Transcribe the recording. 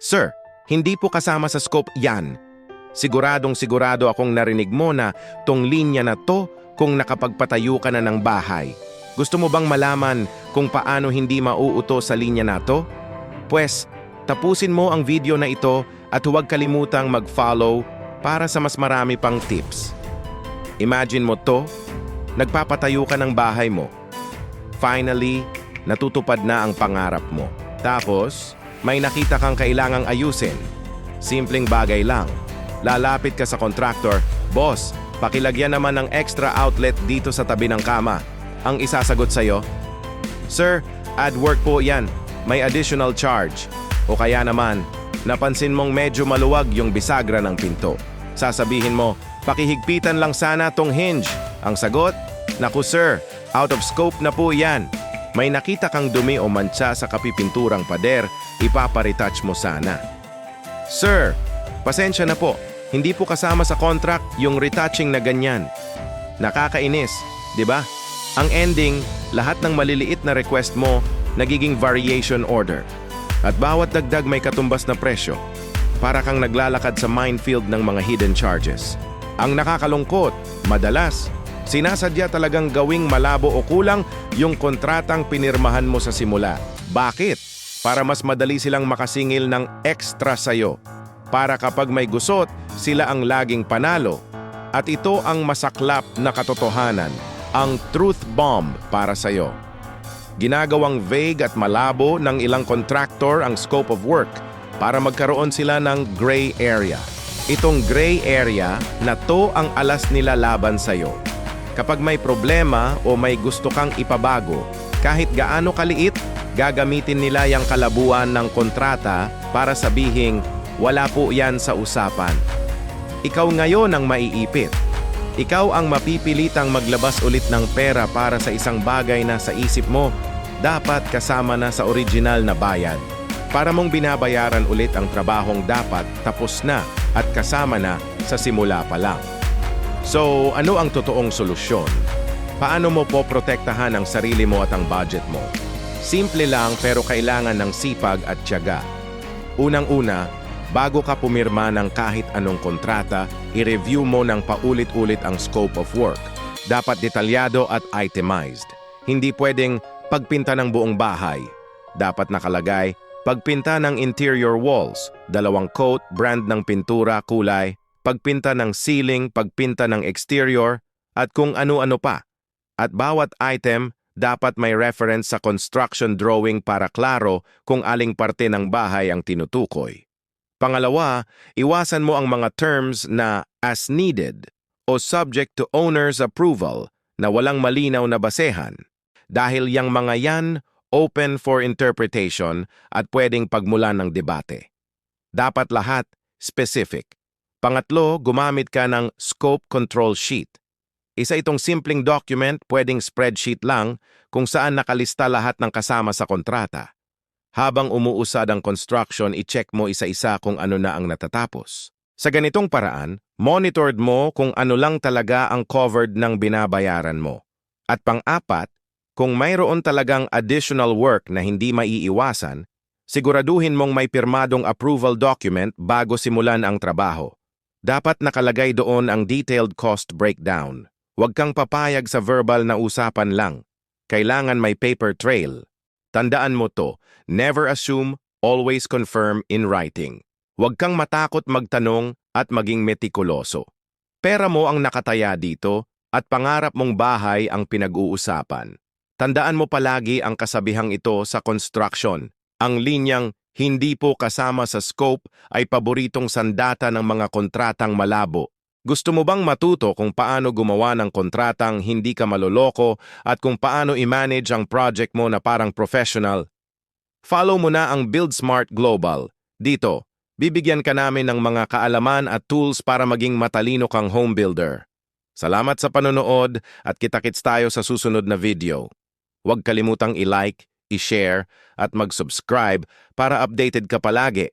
Sir, hindi po kasama sa scope yan. Siguradong sigurado akong narinig mo na tong linya na to kung nakapagpatayo ka na ng bahay. Gusto mo bang malaman kung paano hindi mauuto sa linya na to? Pwes, tapusin mo ang video na ito at huwag kalimutang mag-follow para sa mas marami pang tips. Imagine mo to, nagpapatayo ka ng bahay mo. Finally, natutupad na ang pangarap mo. Tapos, may nakita kang kailangang ayusin. Simpleng bagay lang. Lalapit ka sa contractor, "Boss, pakilagyan naman ng extra outlet dito sa tabi ng kama." Ang isasagot sa'yo, "Sir, add work po yan. May additional charge." O kaya naman, napansin mong medyo maluwag yung bisagra ng pinto. Sasabihin mo, "Pakihigpitan lang sana tong hinge." Ang sagot, "Naku sir, out of scope na po yan. May nakita kang dumi o mantsa sa kapipinturang pader, ipaparetouch mo sana." "Sir, pasensya na po. Hindi po kasama sa contract yung retouching na ganyan." Nakakainis, di ba? Ang ending, lahat ng maliliit na request mo, nagiging variation order. At bawat dagdag may katumbas na presyo. Para kang naglalakad sa minefield ng mga hidden charges. Ang nakakalungkot, madalas, sinasadya talagang gawing malabo o kulang yung kontratang pinirmahan mo sa simula. Bakit? Para mas madali silang makasingil ng extra sayo. Para kapag may gusot, sila ang laging panalo. At ito ang masaklap na katotohanan, ang truth bomb para sa'yo. Ginagawang vague at malabo ng ilang contractor ang scope of work para magkaroon sila ng gray area. Itong gray area na to ang alas nila laban sa'yo. Kapag may problema o may gusto kang ipabago, kahit gaano kaliit, gagamitin nila yung kalabuan ng kontrata para sabihing, "Wala po yan sa usapan." Ikaw ngayon ang maiipit. Ikaw ang mapipilitang maglabas ulit ng pera para sa isang bagay na sa isip mo, dapat kasama na sa original na bayad. Para mong binabayaran ulit ang trabahong dapat tapos na at kasama na sa simula pa lang. So, ano ang totoong solusyon? Paano mo poprotektahan ang sarili mo at ang budget mo? Simple lang pero kailangan ng sipag at tiyaga. Unang-una, bago ka pumirma ng kahit anong kontrata, i-review mo ng paulit-ulit ang scope of work. Dapat detalyado at itemized. Hindi pwedeng pagpinta ng buong bahay. Dapat nakalagay, pagpinta ng interior walls, 2 coat, brand ng pintura, kulay, pagpinta ng ceiling, pagpinta ng exterior, at kung ano-ano pa. At bawat item, dapat may reference sa construction drawing para klaro kung aling parte ng bahay ang tinutukoy. Pangalawa, iwasan mo ang mga terms na as needed o subject to owner's approval na walang malinaw na basehan. Dahil yang mga yan, open for interpretation at pwedeng pagmulan ng debate. Dapat lahat specific. Pangatlo, gumamit ka ng scope control sheet. Isa itong simpleng document, pwedeng spreadsheet lang, kung saan nakalista lahat ng kasama sa kontrata. Habang umuusad ang construction, i-check mo isa-isa kung ano na ang natatapos. Sa ganitong paraan, monitored mo kung ano lang talaga ang covered ng binabayaran mo. At pang-apat, kung mayroon talagang additional work na hindi maiiwasan, siguraduhin mong may pirmadong approval document bago simulan ang trabaho. Dapat nakalagay doon ang detailed cost breakdown. Huwag kang papayag sa verbal na usapan lang. Kailangan may paper trail. Tandaan mo to, never assume, always confirm in writing. Huwag kang matakot magtanong at maging metikuloso. Pera mo ang nakataya dito at pangarap mong bahay ang pinag-uusapan. Tandaan mo palagi ang kasabihang ito sa construction. Ang linyang hindi po kasama sa scope ay paboritong sandata ng mga kontratang malabo. Gusto mo bang matuto kung paano gumawa ng kontratang hindi ka maloloko at kung paano i-manage ang project mo na parang professional? Follow mo na ang Build Smart Global. Dito, bibigyan ka namin ng mga kaalaman at tools para maging matalino kang home builder. Salamat sa panonood at kita-kits tayo sa susunod na video. Huwag kalimutang i-like, i-share at mag-subscribe para updated ka palagi.